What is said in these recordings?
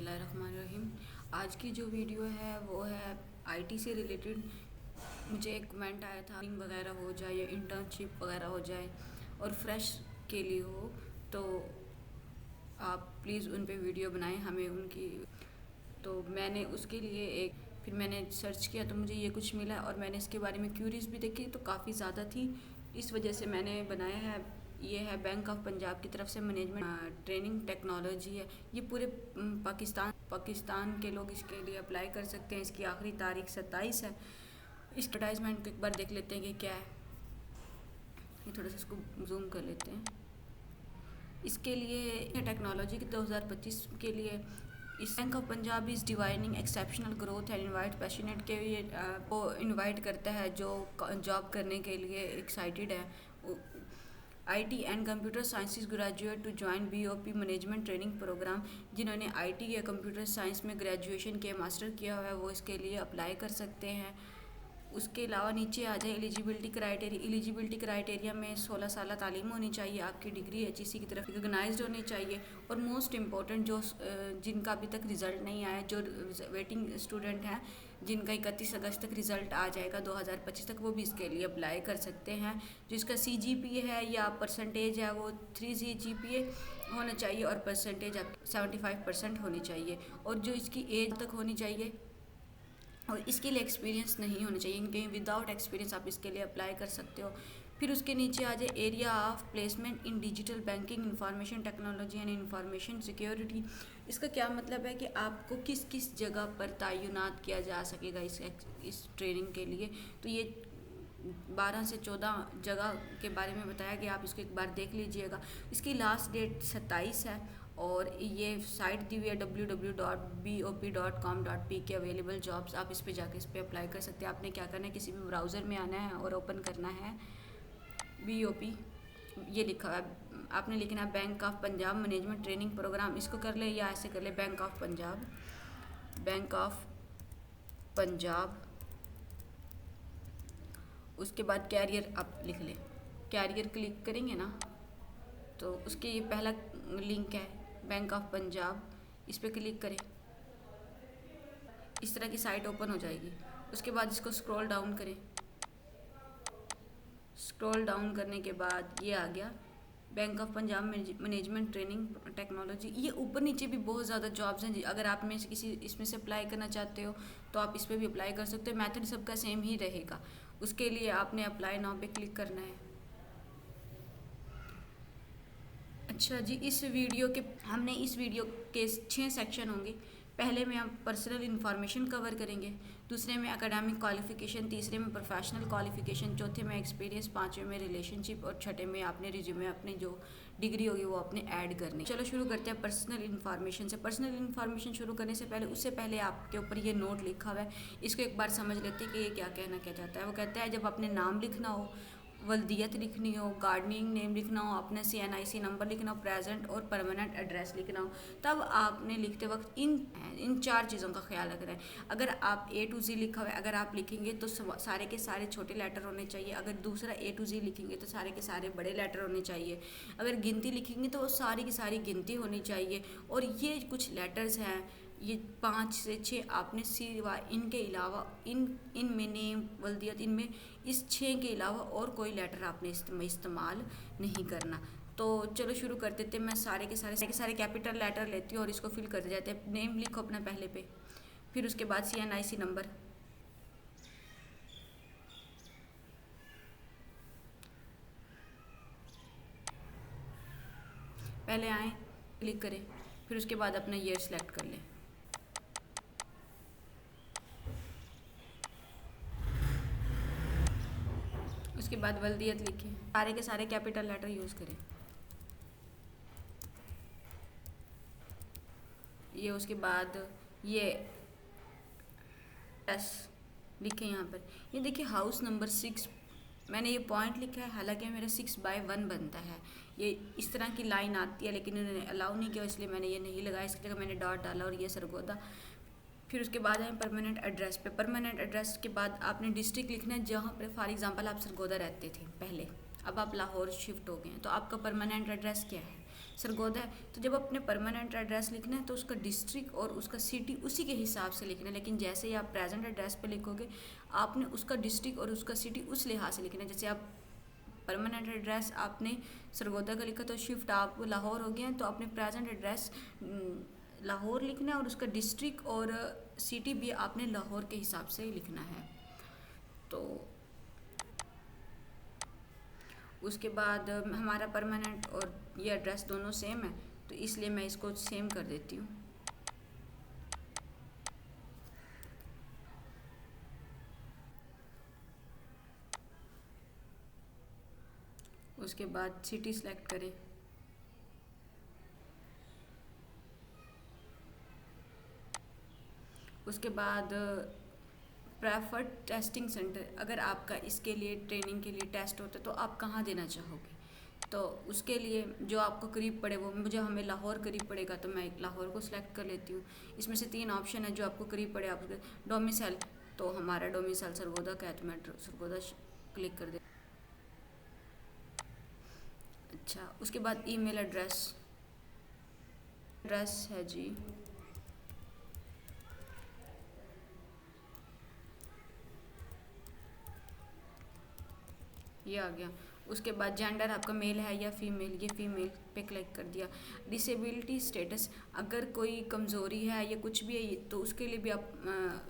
बिस्मिल्लाहिर्रहमानिर्रहीम। आज की जो वीडियो है वो है आईटी से रिलेटेड। मुझे एक कमेंट आया था वगैरह हो जाए या इंटर्नशिप वगैरह हो जाए और फ्रेश के लिए हो तो आप प्लीज़ उन पे वीडियो बनाएं हमें उनकी। तो मैंने उसके लिए फिर मैंने सर्च किया तो मुझे ये कुछ मिला और मैंने इसके बारे में क्यूरीज भी देखी तो काफ़ी ज़्यादा थी, इस वजह से मैंने बनाया है। ये है बैंक ऑफ पंजाब की तरफ से मैनेजमेंट ट्रेनिंग टेक्नोलॉजी है। ये पूरे पाकिस्तान के लोग इसके लिए अप्लाई कर सकते हैं। इसकी आखिरी तारीख 27 है। इस एडवर्टाइजमेंट को एक बार देख लेते हैं कि क्या है। ये थोड़ा सा इसको जूम कर लेते हैं। इसके लिए टेक्नोलॉजी के 2025 के लिए इस bank of Punjab is divining exceptional growth and invite passionate के लिए को इनवाइट करता है जो जॉब करने के लिए एक्साइटेड है। IT and computer sciences graduate to join BOP management training programme. जिन्होंने आईटी या कंप्यूटर साइंस में ग्रेजुएशन किया, मास्टर किया हुआ है, वो इसके लिए अप्लाई कर सकते हैं। उसके अलावा नीचे आ जाए एलिजिबिलिटी क्राइटेरिया में 16 साल तालीम होनी चाहिए, आपकी डिग्री एचईसी की तरफ रिकगनाइज्ड होनी चाहिए और मोस्ट इम्पॉर्टेंट जो जिनका अभी तक रिज़ल्ट नहीं आया, जो वेटिंग स्टूडेंट हैं जिनका 31 अगस्त तक रिज़ल्ट आ जाएगा 2025 तक, वो भी इसके लिए अप्लाई कर सकते हैं। जो इसका सीजीपीए है या परसेंटेज है वो 3 सीजीपीए होना चाहिए और परसेंटेज 75% होनी चाहिए और जो इसकी एज तक होनी चाहिए और इसके लिए एक्सपीरियंस नहीं होना चाहिए। इनके विदाउट एक्सपीरियंस आप इसके लिए अप्लाई कर सकते हो। फिर उसके नीचे आ जाए area of placement in digital banking, information technology and information security. इसका क्या मतलब है कि आपको किस किस जगह पर तैनात किया जा सकेगा इस ट्रेनिंग के लिए। तो ये 12 से 14 जगह के बारे में बताया कि आप इसको एक बार देख लीजिएगा। इसकी लास्ट डेट 27 है और ये साइट दी हुई है www.bop.com.p के अवेलेबल जॉब्स। आप इस पे जाके इस पे अप्लाई कर सकते हैं। आपने क्या करना है, किसी भी ब्राउज़र में आना है और ओपन करना है बीओपी, ये लिखा है, आपने लिखना है bank of Punjab management training programme. इसको कर ले या ऐसे कर ले, बैंक ऑफ पंजाब। उसके बाद कैरियर आप लिख लें। कैरियर क्लिक करेंगे ना तो उसके ये पहला लिंक है बैंक ऑफ पंजाब, इस पर क्लिक करें। इस तरह की साइट ओपन हो जाएगी। उसके बाद इसको स्क्रॉल डाउन करें। स्क्रॉल डाउन करने के बाद ये आ गया bank of Punjab management training technology. ये ऊपर नीचे भी बहुत ज़्यादा जॉब्स हैं। अगर आप में से किसी इसमें से अप्लाई करना चाहते हो तो आप इस पर भी अप्लाई कर सकते हो। मेथड सबका सेम ही रहेगा। उसके लिए आपने अप्लाई नाउ पे क्लिक करना है। अच्छा जी, इस वीडियो के 6 सेक्शन होंगे। पहले में हम पर्सनल इन्फॉर्मेशन कवर करेंगे, दूसरे में एकेडमिक क्वालिफिकेशन, तीसरे में प्रोफेशनल क्वालिफिकेशन, चौथे में एक्सपीरियंस, पाँचवें में रिलेशनशिप और छठे में आपने रिज्यूमे अपनी जो डिग्री होगी वो अपने ऐड करनी। चलो शुरू करते हैं पर्सनल इन्फॉर्मेशन से। पर्सनल इन्फॉर्मेशन शुरू करने से पहले उससे पहले आपके ऊपर ये नोट लिखा हुआ है, इसको एक बार समझ लेते हैं कि ये क्या चाहता है। वो कहता है जब अपने नाम लिखना हो, वल्दियत लिखनी हो, गार्डनिंग नेम लिखना हो, अपने CNIC नंबर लिखना हो, प्रेजेंट और परमानेंट एड्रेस लिखना हो, तब आपने लिखते वक्त इन 4 चीज़ों का ख्याल रखना है। अगर आप A to Z लिखा हुआ है, अगर आप लिखेंगे तो सारे के सारे छोटे लेटर होने चाहिए। अगर दूसरा A to Z लिखेंगे तो सारे के सारे बड़े लेटर होने चाहिए। अगर गिनती लिखेंगे तो वो सारी की सारी गिनती होनी चाहिए। और ये कुछ लेटर्स हैं, ये 5 से 6 आपने सिवाय इनके अलावा इनमें नेम वल्दियत इनमें इस 6 के अलावा और कोई लेटर आपने इस्तेमाल नहीं करना। तो चलो शुरू कर देते हैं। मैं सारे के सारे कैपिटल लेटर लेती हूँ और इसको फिल करते जाते हैं। नेम लिखो अपना पहले पे, फिर उसके बाद CNIC नंबर, पहले आए क्लिक करें, फिर उसके बाद अपना ईयर सेलेक्ट कर लें। उसके बाद वल्दियत लिखें, सारे के सारे कैपिटल लेटर यूज़ करें। ये उसके बाद ये एस लिखें यहाँ पर। ये देखिए हाउस नंबर 6, मैंने ये पॉइंट लिखा है, हालांकि मेरा 6/1 बनता है। ये इस तरह की लाइन आती है लेकिन उन्होंने अलाउ नहीं किया, इसलिए मैंने ये नहीं लगाया। इसकी जगह मैंने डॉट डाला और ये सरगोदा। फिर उसके बाद आए परमानेंट एड्रेस पे। परमानेंट एड्रेस के बाद आपने डिस्ट्रिक्ट लिखना है जहाँ पर फॉर एग्जांपल आप सरगोदा रहते थे पहले, अब आप लाहौर शिफ्ट हो गए हैं, तो आपका परमानेंट एड्रेस क्या है। सरगोदा है, तो जब अपने परमानेंट एड्रेस लिखना है तो उसका डिस्ट्रिक्ट और उसका सिटी उसी के हिसाब से लिखना है। लेकिन जैसे ही आप प्रेजेंट एड्रेस पे लिखोगे, आपने उसका डिस्ट्रिक्ट और उसका सिटी उस लिहाज से लिखना है। जैसे आप परमानेंट एड्रेस आपने सरगोदा का लिखा तो शिफ्ट आप लाहौर हो गया, तो आपने प्रेजेंट एड्रेस लाहौर लिखना है और उसका डिस्ट्रिक्ट और सिटी भी आपने लाहौर के हिसाब से लिखना है। तो उसके बाद हमारा परमानेंट और ये एड्रेस दोनों सेम है, तो इसलिए मैं इसको सेम कर देती हूँ। उसके बाद सिटी सेलेक्ट करें। उसके बाद प्रेफर्ड टेस्टिंग सेंटर, अगर आपका इसके लिए ट्रेनिंग के लिए टेस्ट होता है तो आप कहाँ देना चाहोगे। तो उसके लिए जो आपको करीब पड़े, वो मुझे हमें लाहौर करीब पड़ेगा तो मैं लाहौर को सिलेक्ट कर लेती हूँ। इसमें से 3 ऑप्शन है जो आपको करीब पड़े। आप डोमिसाइल, तो हमारा डोमिसाइल सरगोदा का है तो मैं सरगोदा क्लिक कर दे। अच्छा, उसके बाद ईमेल एड्रेस है जी, ये आ गया। उसके बाद जेंडर आपका मेल है या फीमेल, ये फीमेल पे क्लिक कर दिया। डिसेबिलिटी स्टेटस, अगर कोई कमज़ोरी है या कुछ भी है तो उसके लिए भी आप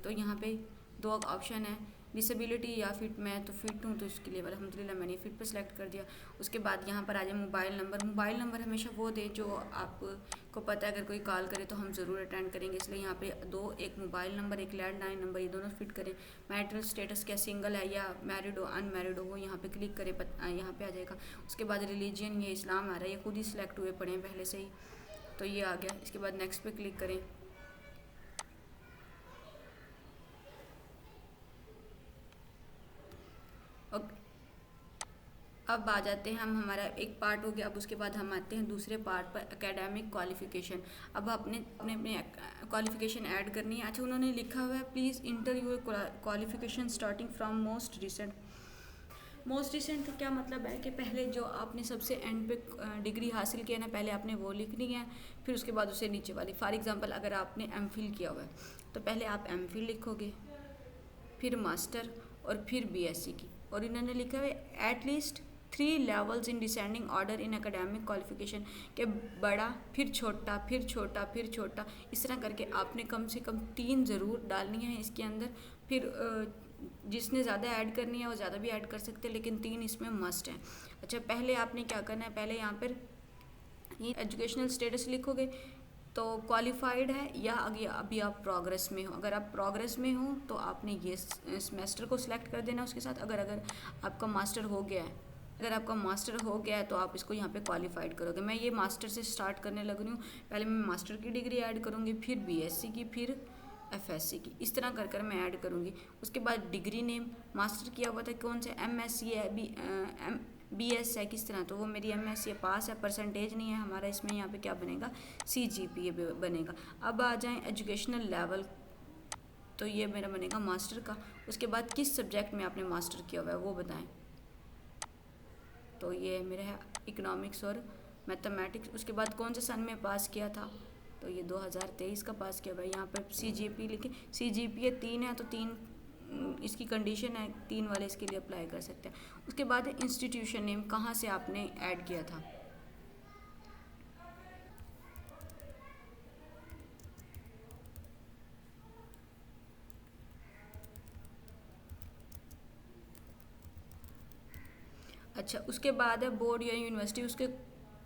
तो यहाँ पे 2 ऑप्शन है, डिसेबिलिटी या फिट। मैं तो फिट हूँ तो इसके लिए अल्हम्दुलिल्लाह मैंने फिट पे सिलेक्ट कर दिया। उसके बाद यहाँ पर आ जाए मोबाइल नंबर। मोबाइल नंबर हमेशा वो दे जो आपको पता है अगर कोई कॉल करे तो हम ज़रूर अटेंड करेंगे, इसलिए यहाँ पे 2, एक मोबाइल नंबर एक लैंडलाइन नंबर, ये दोनों फिट करें। मैरिटल स्टेटस क्या सिंगल है या मैरिड हो अनमैरिड हो, वो यहाँ पे क्लिक करें, यहाँ पे आ जाएगा। उसके बाद रिलीजन, ये इस्लाम आ रहा है, ये खुद ही सिलेक्ट हुए पड़े हैं पहले से ही, तो ये आ गया। इसके बाद नेक्स्ट पे क्लिक करें। और अब आ जाते हैं हम, हमारा एक पार्ट हो गया। अब उसके बाद हम आते हैं दूसरे पार्ट पर, एकेडमिक क्वालिफिकेशन। अब अपने क्वालिफिकेशन ऐड करनी है। अच्छा, उन्होंने लिखा हुआ है please inter your qualification starting from most recent. Most recent का क्या मतलब है कि पहले जो आपने सबसे एंड पे डिग्री हासिल किया ना, पहले आपने वो लिखनी है, फिर उसके बाद उसे नीचे वाली। फॉर एग्जांपल अगर आपने एमफिल किया हुआ है तो पहले आप एमफिल लिखोगे, फिर मास्टर और फिर बीएससी की। और इन्होंने लिखा है at least 3 levels in descending order in academic qualification, के बड़ा फिर छोटा फिर छोटा फिर छोटा, इस तरह करके आपने कम से कम 3 ज़रूर डालनी है इसके अंदर। फिर जिसने ज़्यादा ऐड करनी है वो ज़्यादा भी ऐड कर सकते हैं, लेकिन 3 इसमें मस्ट हैं। अच्छा, पहले आपने क्या करना है, पहले यहाँ पर ये एजुकेशनल स्टेटस लिखोगे तो क्वालिफाइड है या अभी आप प्रोग्रेस में हो। अगर आप प्रोग्रेस में हो तो आपने ये सेमेस्टर को सिलेक्ट कर देना उसके साथ। अगर आपका मास्टर हो गया है, अगर आपका मास्टर हो गया है तो आप इसको यहाँ पे क्वालिफाइड करोगे। मैं ये मास्टर से स्टार्ट करने लग रही हूँ, पहले मैं मास्टर की डिग्री ऐड करूँगी, फिर बीएससी की, फिर एफएससी की, इस तरह कर मैं ऐड करूँगी। उसके बाद डिग्री नेम, मास्टर किया हुआ था कौन से, एमएससी है, बीएस है किस तरह, तो वो मेरी एमएससी पास है, परसेंटेज नहीं है हमारा इसमें। यहाँ पे क्या बनेगा, सीजीपीए बनेगा। अब आ जाएं एजुकेशनल लेवल, तो ये मेरा बनेगा मास्टर का। उसके बाद किस सब्जेक्ट में आपने मास्टर किया हुआ है वो बताएं, तो ये मेरा है इकोनॉमिक्स और मैथमेटिक्स। उसके बाद कौन से सन में पास किया था, तो ये 2023 का पास किया भाई। यहाँ पर सीजीपी लिखे, सीजीपीए 3 है तो 3 इसकी कंडीशन है, 3 वाले इसके लिए अप्लाई कर सकते हैं। उसके बाद इंस्टीट्यूशन नेम, कहाँ से आपने ऐड किया था। अच्छा, उसके बाद है बोर्ड या यूनिवर्सिटी, उसके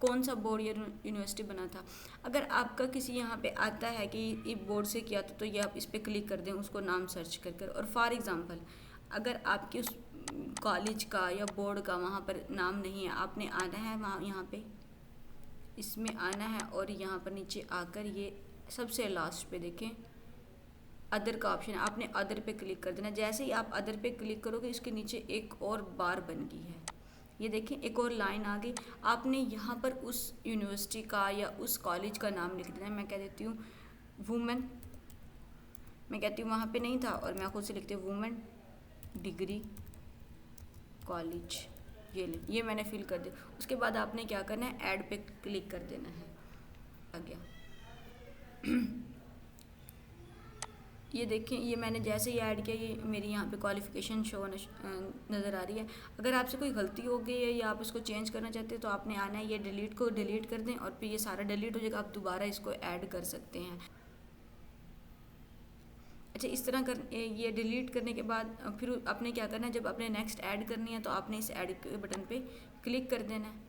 कौन सा बोर्ड या यूनिवर्सिटी बना था। अगर आपका किसी यहाँ पे आता है कि ये बोर्ड से किया था तो ये आप इस पर क्लिक कर दें, उसको नाम सर्च कर। और फॉर एग्ज़ाम्पल अगर आपके उस कॉलेज का या बोर्ड का वहाँ पर नाम नहीं है, आपने आना है वहाँ, यहाँ पे इसमें आना है और यहाँ पर नीचे आकर ये सबसे लास्ट पे देखें अदर का ऑप्शन है, आपने अदर पे क्लिक कर देना। जैसे ही आप अदर पे क्लिक करोगे इसके नीचे एक और बार बन गई है, ये देखें एक और लाइन आ गई। आपने यहाँ पर उस यूनिवर्सिटी का या उस कॉलेज का नाम लिख देना है। मैं कह देती हूँ वुमेन, मैं कहती हूँ वहाँ पे नहीं था और मैं खुद से लिखती हूँ वुमेन डिग्री कॉलेज, ये मैंने फिल कर दिया। उसके बाद आपने क्या करना है, ऐड पे क्लिक कर देना है। आ गया। ये देखें, ये मैंने जैसे ही ऐड किया ये मेरी यहाँ पे क्वालिफ़िकेशन शो नज़र आ रही है। अगर आपसे कोई गलती हो गई है या आप इसको चेंज करना चाहते हैं तो आपने आना है, ये डिलीट कर दें और फिर ये सारा डिलीट हो जाएगा। आप दोबारा इसको ऐड कर सकते हैं। अच्छा, इस तरह कर ये डिलीट करने के बाद फिर आपने क्या करना है, जब आपने नेक्स्ट ऐड करनी है तो आपने इस ऐड के बटन पे क्लिक कर देना है।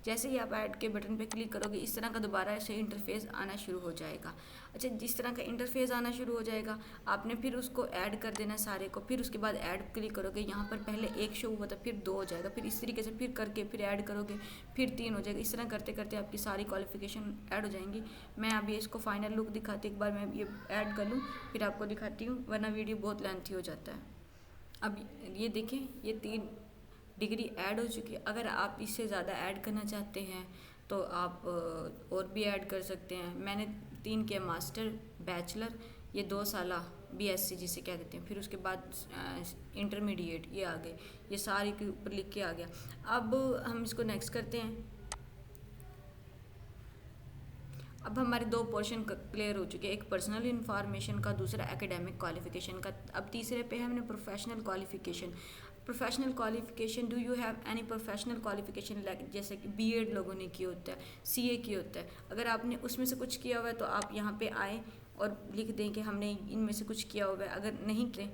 जैसे ही आप ऐड के बटन पे क्लिक करोगे इस तरह का दोबारा से इंटरफेस आना शुरू हो जाएगा। अच्छा, जिस तरह का इंटरफेस आना शुरू हो जाएगा आपने फिर उसको ऐड कर देना सारे को। फिर उसके बाद ऐड क्लिक करोगे, यहाँ पर पहले 1 शो हुआ था, फिर 2 हो जाएगा, फिर इस तरीके से फिर करके फिर ऐड करोगे, फिर 3 हो जाएगा। इस तरह करते करते आपकी सारी क्वालिफिकेशन ऐड हो जाएंगी। मैं अभी इसको फाइनल लुक दिखाती, एक बार मैं ये ऐड कर लूँ फिर आपको दिखाती हूँ, वरना वीडियो बहुत लेंथी हो जाता है। अब ये देखें, ये 3 डिग्री ऐड हो चुकी है। अगर आप इससे ज़्यादा ऐड करना चाहते हैं तो आप और भी ऐड कर सकते हैं। मैंने 3 किया, मास्टर, बैचलर, ये 2 साल BSc जिसे कह देते हैं, फिर उसके बाद इंटरमीडिएट, ये आ गए, ये सारी के ऊपर लिख के आ गया। अब हम इसको नेक्स्ट करते हैं। अब हमारे 2 पोर्शन क्लियर हो चुके हैं, एक पर्सनल इन्फॉर्मेशन का, दूसरा एकेडमिक क्वालिफिकेशन का। अब तीसरे पे है हमने professional qualification. Professional qualification, do you have any professional qualification, like जैसे कि BEd लोगों ने की होता है, CA की होता है। अगर आपने उसमें से कुछ किया हुआ है तो आप यहाँ पे आए और लिख दें कि हमने इनमें से कुछ किया हुआ है। अगर नहीं करें,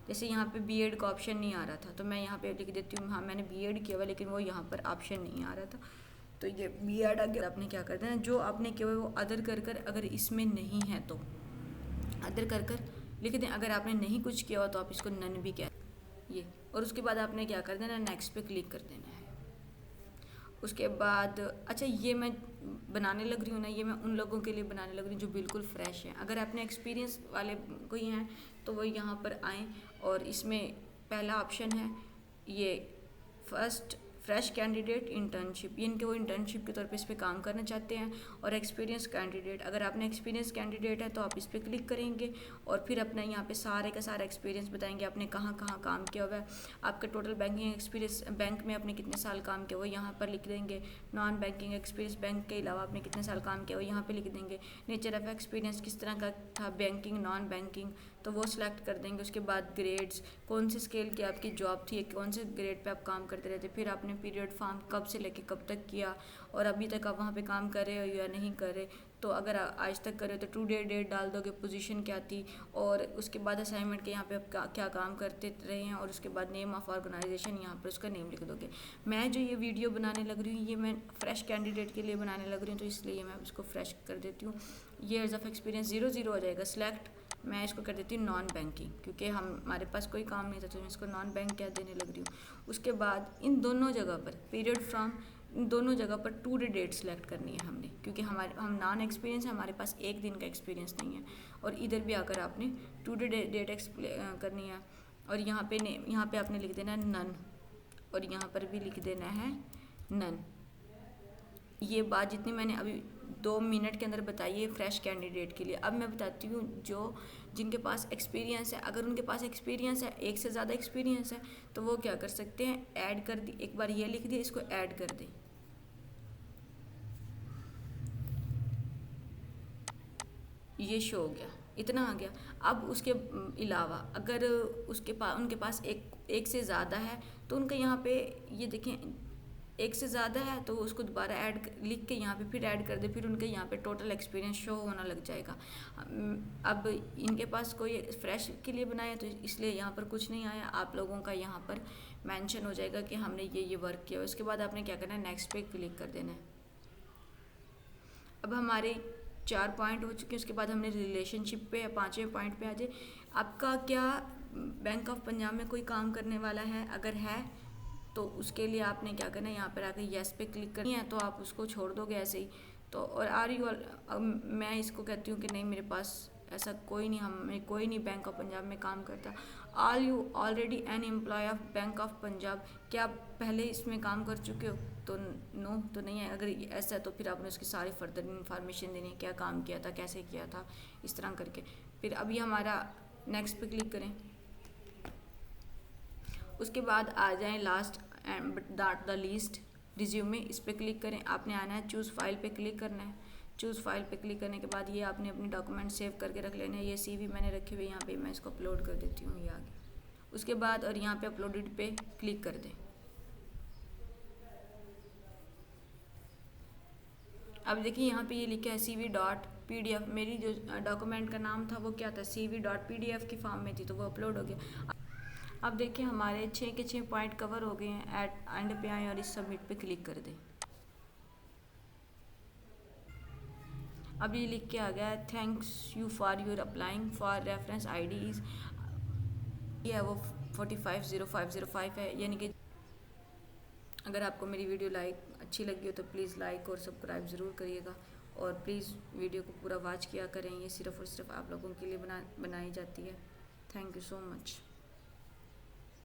जैसे यहाँ पे BEd का ऑप्शन नहीं आ रहा था तो मैं यहाँ पे लिख देती हूँ हाँ मैंने BEd किया हुआ है, लेकिन वो यहाँ पर ऑप्शन नहीं आ रहा था तो ये BEd आ गया। आपने क्या कर देना, जो आपने किया हुआ है वो अदर कर अगर इसमें नहीं है तो अदर कर लिख दें। अगर आपने नहीं कुछ किया हुआ तो आप इसको नन भी कह ये। और उसके बाद आपने क्या कर देना, नेक्स्ट पे क्लिक कर देना है। उसके बाद अच्छा, ये मैं बनाने लग रही हूँ ना, ये मैं उन लोगों के लिए बनाने लग रही हूँ जो बिल्कुल फ्रेश हैं। अगर आपने एक्सपीरियंस वाले कोई हैं तो वो यहाँ पर आएँ और इसमें पहला ऑप्शन है ये फर्स्ट फ्रेश कैंडिडेट इंटर्नशिप, इनके वो इंटर्नशिप के तौर पे इस पर काम करना चाहते हैं। और एक्सपीरियंस कैंडिडेट, अगर आपने एक्सपीरियंस कैंडिडेट है तो आप इस पर क्लिक करेंगे और फिर अपना यहाँ पे सारे का सारा एक्सपीरियंस बताएंगे, आपने कहाँ कहाँ काम किया हुआ है, आपका टोटल बैंकिंग एक्सपीरियंस, बैंक में आपने कितने साल काम किया वो यहाँ पर लिख देंगे। नॉन बैंकिंग एक्सपीरियंस, बैंक के अलावा आपने कितने साल काम किया वो यहाँ पर लिख देंगे। नेचर ऑफ एक्सपीरियंस, किस तरह का था, बैंकिंग, नॉन बैंकिंग, तो वो सिलेक्ट कर देंगे। उसके बाद ग्रेड्स, कौन से स्केल की आपकी जॉब थी, कौन से ग्रेड पे आप काम करते रहते, फिर आपने पीरियड फार्म कब से लेके कब तक किया और अभी तक आप वहाँ पे काम कर रहे हो या नहीं कर रहे। तो अगर आज तक कर रहे हो तो टू डेट डाल दोगे, पोजीशन क्या थी, और उसके बाद असाइनमेंट के यहाँ पे आप क्या काम करते रहे हैं, और उसके बाद नेम ऑफ ऑर्गेनाइजेशन, यहाँ पर उसका नेम लिख दोगे। मैं जो ये वीडियो बनाने लग रही हूँ ये मैं फ्रेश कैंडिडेट के लिए बनाने लग रही हूँ तो इसलिए मैं इसको फ्रेश कर देती हूँ। ईयर्स ऑफ एक्सपीरियंस 0 हो जाएगा। सिलेक्ट, मैं इसको कर देती हूँ नॉन बैंकिंग, क्योंकि हमारे पास कोई काम नहीं था तो मैं इसको नॉन बैंक क्या देने लग रही हूँ। उसके बाद इन दोनों जगह पर पीरियड फ्रॉम, इन दोनों जगह पर टू डेट सेलेक्ट करनी है हमने, क्योंकि हम नॉन एक्सपीरियंस है, हमारे पास 1 दिन का एक्सपीरियंस नहीं है। और इधर भी आकर आपने टू डेट करनी है और यहाँ पे आपने लिख देना है नन, और यहाँ पर भी लिख देना है नन। ये बात जितनी मैंने अभी 2 मिनट के अंदर बताई है फ्रेश कैंडिडेट के लिए। अब मैं बताती हूँ जिनके पास एक्सपीरियंस है। अगर उनके पास एक्सपीरियंस है, 1 से ज़्यादा एक्सपीरियंस है, तो वो क्या कर सकते हैं, ऐड कर दी, एक बार ये लिख दिया, इसको ऐड कर दें। ये शो हो गया, इतना आ गया। अब उसके अलावा अगर उनके पास एक से ज़्यादा है तो उनका यहाँ पे ये देखें 1 से ज़्यादा है तो उसको दोबारा ऐड लिख के यहाँ पे फिर ऐड कर दे, फिर उनके यहाँ पे टोटल एक्सपीरियंस शो होना लग जाएगा। अब इनके पास कोई फ्रेश के लिए बनाया तो इसलिए यहाँ पर कुछ नहीं आया, आप लोगों का यहाँ पर मेंशन हो जाएगा कि हमने ये वर्क किया। उसके बाद आपने क्या करना है, नेक्स्ट पे क्लिक कर देना है। अब हमारे 4 पॉइंट हो चुके हैं। उसके बाद हमने रिलेशनशिप पे 5वें पॉइंट पे आ जाए। आपका क्या बैंक ऑफ पंजाब में कोई काम करने वाला है, अगर है तो उसके लिए आपने क्या करना है, यहाँ पर आकर येस पे क्लिक करनी है, तो आप उसको छोड़ दोगे ऐसे ही। तो और मैं इसको कहती हूँ कि नहीं, मेरे पास ऐसा कोई नहीं, हमें कोई नहीं बैंक ऑफ पंजाब में काम करता। Are you already an employ of bank of Punjab, क्या आप पहले इसमें काम कर चुके हो, तो नो तो नहीं है। अगर ऐसा है तो फिर आपने उसकी सारी फर्दर इन्फॉर्मेशन देनी है, क्या काम किया था, कैसे किया था, इस तरह करके। फिर अभी हमारा नेक्स्ट पे क्लिक करें। उसके बाद आ जाएं last and but not the least, resume. इस पर क्लिक करें, आपने आना है चूज़ फाइल पे क्लिक करना है। चूज़ फाइल पे क्लिक करने के बाद ये आपने अपनी डॉक्यूमेंट सेव करके रख लेना है। ये CV मैंने रखी हुई यहाँ पे, मैं इसको अपलोड कर देती हूँ ये आगे। उसके बाद और यहाँ पे अपलोडेड पे क्लिक कर दें। अब देखिए यहाँ पे ये लिखा है CV.PDF। मेरी जो डॉक्यूमेंट का नाम था वो क्या था, CV.PDF की फॉर्म में थी, तो वो अपलोड हो गया। अब देखिए हमारे 6 के 6 पॉइंट कवर हो गए हैं। एंड पे आए और इस सबमिट पे क्लिक कर दें। अब ये लिख के आ गया है, thanks you for your applying for reference ID is, ये है वो 450505 है। यानी कि अगर आपको मेरी वीडियो अच्छी लगी हो तो प्लीज़ लाइक और सब्सक्राइब ज़रूर करिएगा, और प्लीज़ वीडियो को पूरा वॉच किया करें। ये सिर्फ़ और सिर्फ आप लोगों के लिए बनाई जाती है। Thank you so much.